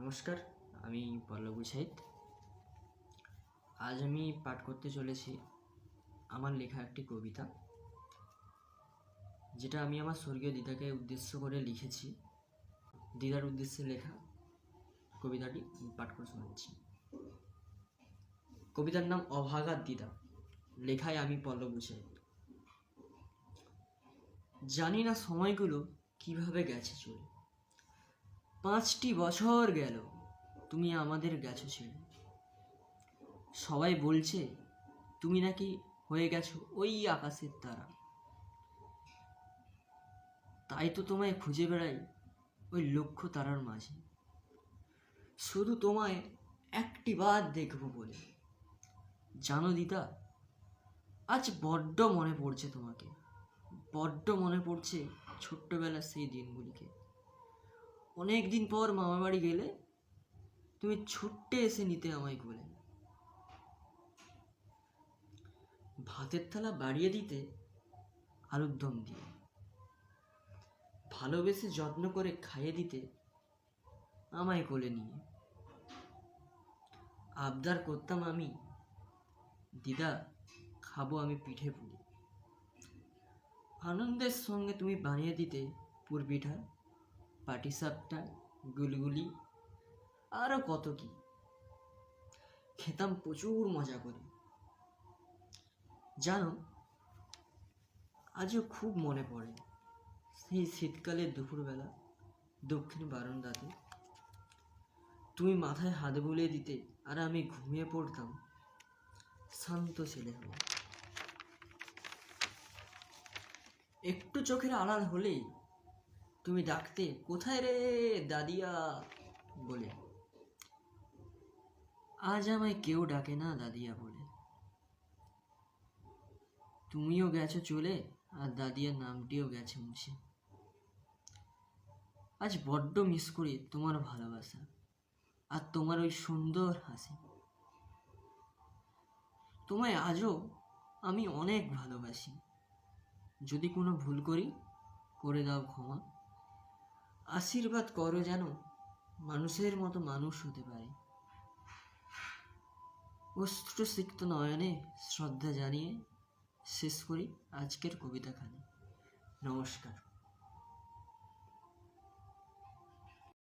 নমস্কার, আমি পল্লব সাহিত। আজ আমি পাঠ করতে চলেছি আমার লেখা একটি কবিতা, যেটা আমি আমার স্বর্গীয় দিদাকে উদ্দেশ্য করে লিখেছি। দিদার উদ্দেশ্যে লেখা কবিতাটি পাঠ করে শোনাচ্ছি। কবিতার নাম অভাগার দিদা, লেখায় আমি পল্লব সাহিত। জানি না সময়গুলো কিভাবে গেছে চলে, 5টি বছর গেল তুমি আমাদের গেছো ছেড়ে। সবাই বলছে তুমি নাকি হয়ে গেছো ওই আকাশের তারা, তাই তো তোমায় খুঁজে বেড়াই ওই লক্ষ তারার মাঝে। শুধু তোমায় একটিবার দেখব বলে। জানো দিদা, আজ বড্ড মনে পড়ছে তোমাকে, বড্ড মনে পড়ছে ছোট্টবেলার সেই দিনগুলিকে। অনেক দিন পর মামার বাড়ি গেলে তুমি ছুট্টে এসে নিতে আমায় কোলে। ভাতের থালা বাড়িয়ে দিতে আলুর দম দিয়ে, ভালোবেসে যত্ন করে খাইয়ে দিতে আমায় কোলে নিয়ে। আবদার করতাম আমি, দিদা খাবো আমি পিঠে পুলি। আনন্দের সঙ্গে তুমি বানিয়ে দিতে পুর পিঠা, পাটিসাপটা, গুলগুলি, আরও কত কি। খেতাম প্রচুর মজা করে। জানো, আজও খুব মনে পড়ে সেই শীতকালের দুপুরবেলা দক্ষিণ বারান্দাতে তুমি মাথায় হাত বুলিয়ে দিতে আর আমি ঘুমিয়ে পড়তাম শান্ত ছেলে হয়ে। একটু চোখের আড়াল হলেই তুমি ডাকতে কোথায় রে দাদিয়া বলে। আজ আমায় কেউ ডাকে না দাদিয়া বলে। তুমিও গেছো চলে আর দাদিয়ার নামটিও গেছে মুছে। আজ বড্ড মিস করি তোমার ভালোবাসা আর তোমার ওই সুন্দর হাসি। তোমায় আজও আমি অনেক ভালোবাসি। যদি কোনো ভুল করি করে দাও ক্ষমা। আশীর্বাদ করো যেন মানুষের মতো মানুষ হতে পারে। অশ্রুসিক্ত নয়নে শ্রদ্ধা জানিয়ে শেষ করি আজকের কবিতাখানি। নমস্কার।